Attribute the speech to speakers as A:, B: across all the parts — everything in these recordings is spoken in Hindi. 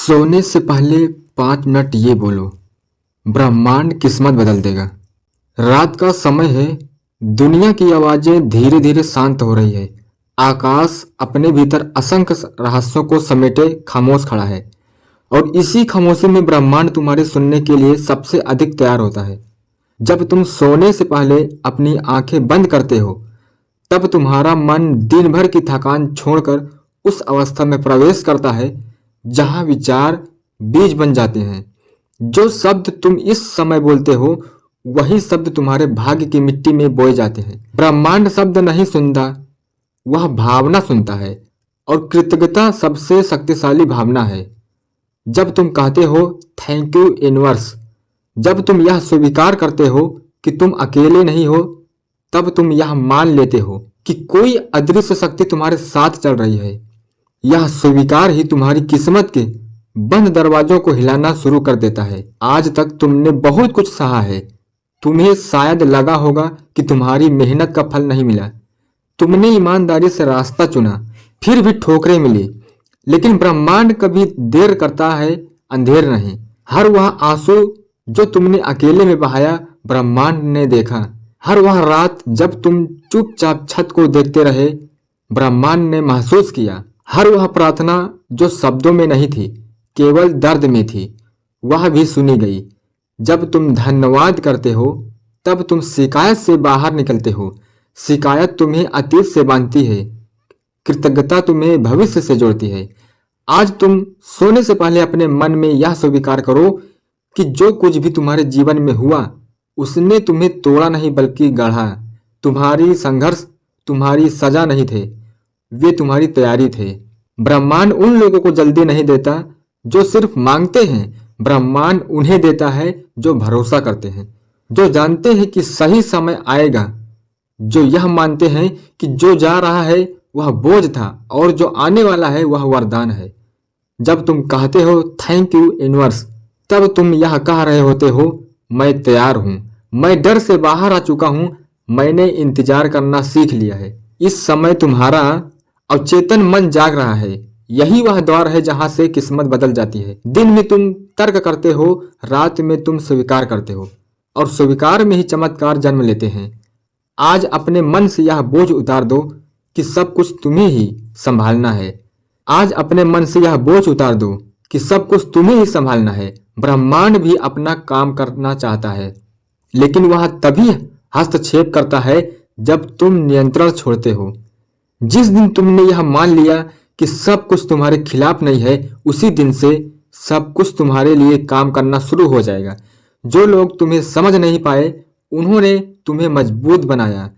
A: सोने से पहले 5 मिनट ये बोलो, ब्रह्मांड किस्मत बदल देगा। रात का समय है, दुनिया की आवाजें धीरे धीरे शांत हो रही है। आकाश अपने भीतर असंख्य रहस्यों को समेटे खामोश खड़ा है और इसी खामोशी में ब्रह्मांड तुम्हारे सुनने के लिए सबसे अधिक तैयार होता है। जब तुम सोने से पहले अपनी आंखें बंद करते हो, तब तुम्हारा मन दिन भर की थकान छोड़कर उस अवस्था में प्रवेश करता है जहां विचार बीज बन जाते हैं। जो शब्द तुम इस समय बोलते हो, वही शब्द तुम्हारे भाग्य की मिट्टी में बोए जाते हैं। ब्रह्मांड शब्द नहीं सुनता, वह भावना सुनता है, और कृतज्ञता सबसे शक्तिशाली भावना है। जब तुम कहते हो थैंक यू यूनिवर्स, जब तुम यह स्वीकार करते हो कि तुम अकेले नहीं हो, तब तुम यह मान लेते हो कि कोई अदृश्य शक्ति तुम्हारे साथ चल रही है। यह स्वीकार ही तुम्हारी किस्मत के बंद दरवाजों को हिलाना शुरू कर देता है। आज तक तुमने बहुत कुछ सहा है। तुम्हें शायद लगा होगा कि तुम्हारी मेहनत का फल नहीं मिला। तुमने ईमानदारी से रास्ता चुना, फिर भी ठोकरें मिली। लेकिन ब्रह्मांड कभी देर करता है, अंधेर नहीं। हर वह आंसू जो तुमने अकेले में बहाया, ब्रह्मांड ने देखा। हर वह रात जब तुम चुपचाप छत को देखते रहे, ब्रह्मांड ने महसूस किया। हर वह प्रार्थना जो शब्दों में नहीं थी, केवल दर्द में थी, वह भी सुनी गई। जब तुम धन्यवाद करते हो, तब तुम शिकायत से बाहर निकलते हो। शिकायत तुम्हें अतीत से बांधती है, कृतज्ञता तुम्हें भविष्य से जोड़ती है। आज तुम सोने से पहले अपने मन में यह स्वीकार करो कि जो कुछ भी तुम्हारे जीवन में हुआ, उसने तुम्हें तोड़ा नहीं बल्कि गढ़ा। तुम्हारी संघर्ष तुम्हारी सजा नहीं थे, वे तुम्हारी तैयारी थे। ब्रह्मांड उन लोगों को जल्दी नहीं देता जो सिर्फ मांगते हैं, ब्रह्मांड उन्हें देता है जो भरोसा करते हैं, जो जानते हैं कि सही समय आएगा, जो यह मानते हैं कि जो जा रहा है वह बोझ था और जो आने वाला है वह वरदान है। जब तुम कहते हो थैंक यू यूनिवर्स, तब तुम यह कह रहे होते हो मैं तैयार हूं, मैं डर से बाहर आ चुका हूं, मैंने इंतजार करना सीख लिया है। इस समय तुम्हारा अवचेतन मन जाग रहा है। यही वह द्वार है जहां से किस्मत बदल जाती है। दिन में तुम तर्क करते हो, रात में तुम स्वीकार करते हो, और स्वीकार में ही चमत्कार जन्म लेते हैं। आज अपने मन से यह बोझ उतार दो कि सब कुछ तुम्हें ही संभालना है। आज अपने मन से यह बोझ उतार दो कि सब कुछ तुम्हें ही संभालना है। ब्रह्मांड भी अपना काम करना चाहता है, लेकिन वह तभी हस्तक्षेप करता है जब तुम नियंत्रण छोड़ते हो। जिस दिन तुमने यह मान लिया कि सब कुछ तुम्हारे खिलाफ नहीं है, उसी दिन से सब कुछ तुम्हारे लिए काम करना शुरू हो जाएगा। जो लोग तुम्हें समझ नहीं पाए, उन्होंने तुम्हें मजबूत बनाया।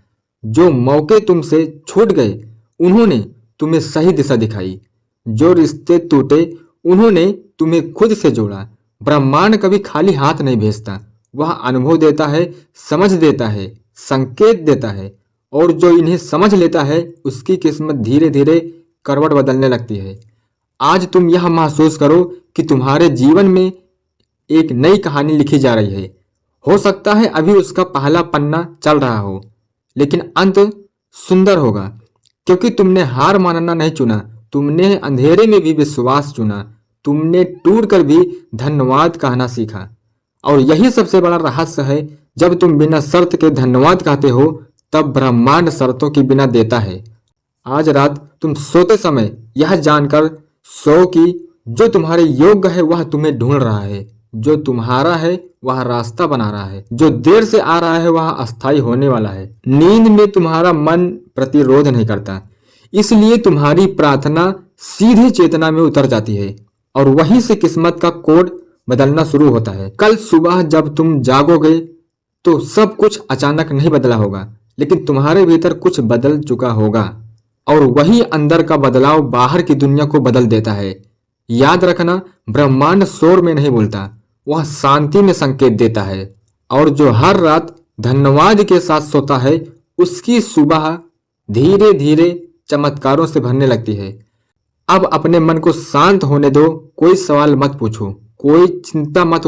A: जो मौके तुमसे छूट गए, उन्होंने तुम्हें सही दिशा दिखाई। जो रिश्ते टूटे, उन्होंने तुम्हें खुद से जोड़ा। ब्रह्मांड कभी खाली हाथ नहीं भेजता, वह अनुभव देता है, समझ देता है, संकेत देता है, और जो इन्हें समझ लेता है उसकी किस्मत धीरे धीरे करवट बदलने लगती है। आज तुम यह महसूस करो कि तुम्हारे जीवन में एक नई कहानी लिखी जा रही है। हो सकता है अभी उसका पहला पन्ना चल रहा हो, लेकिन अंत सुंदर होगा, क्योंकि तुमने हार मानना नहीं चुना, तुमने अंधेरे में भी विश्वास चुना, तुमने टूट कर भी धन्यवाद कहना सीखा। और यही सबसे बड़ा रहस्य है, जब तुम बिना शर्त के धन्यवाद कहते हो, तब ब्रह्मांड शर्तों की बिना देता है। आज रात तुम सोते समय यह जानकर सो कि जो तुम्हारे योग्य है वह तुम्हें ढूंढ रहा है, जो तुम्हारा है वह रास्ता बना रहा है, जो देर से आ रहा है वह अस्थायी होने वाला है। नींद में तुम्हारा मन प्रतिरोध नहीं करता, इसलिए तुम्हारी प्रार्थना सीधे चेतना में उतर जाती है और वहीं से किस्मत का कोड बदलना शुरू होता है। कल सुबह जब तुम जागोगे तो सब कुछ अचानक नहीं बदला होगा, लेकिन तुम्हारे भीतर कुछ बदल चुका होगा, और वही अंदर का बदलाव बाहर की दुनिया को बदल देता है। याद रखना, ब्रह्मांड शोर में नहीं बोलता, वह शांति में संकेत देता है। और जो हर रात धन्यवाद के साथ सोता है, उसकी सुबह धीरे धीरे चमत्कारों से भरने लगती है। अब अपने मन को शांत होने दो, कोई सवाल मत पूछो, कोई चिंता मत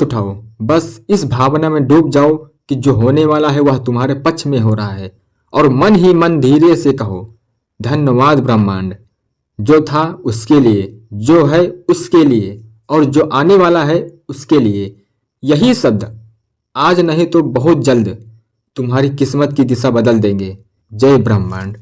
A: उठाओ। बस इस भावना में डूब जाओ कि जो होने वाला है वह तुम्हारे पक्ष में हो रहा है, और मन ही मन धीरे से कहो धन्यवाद ब्रह्मांड, जो था उसके लिए जो है उसके लिए और जो आने वाला है उसके लिए। यही शब्द आज नहीं तो बहुत जल्द तुम्हारी किस्मत की दिशा बदल देंगे। जय ब्रह्मांड।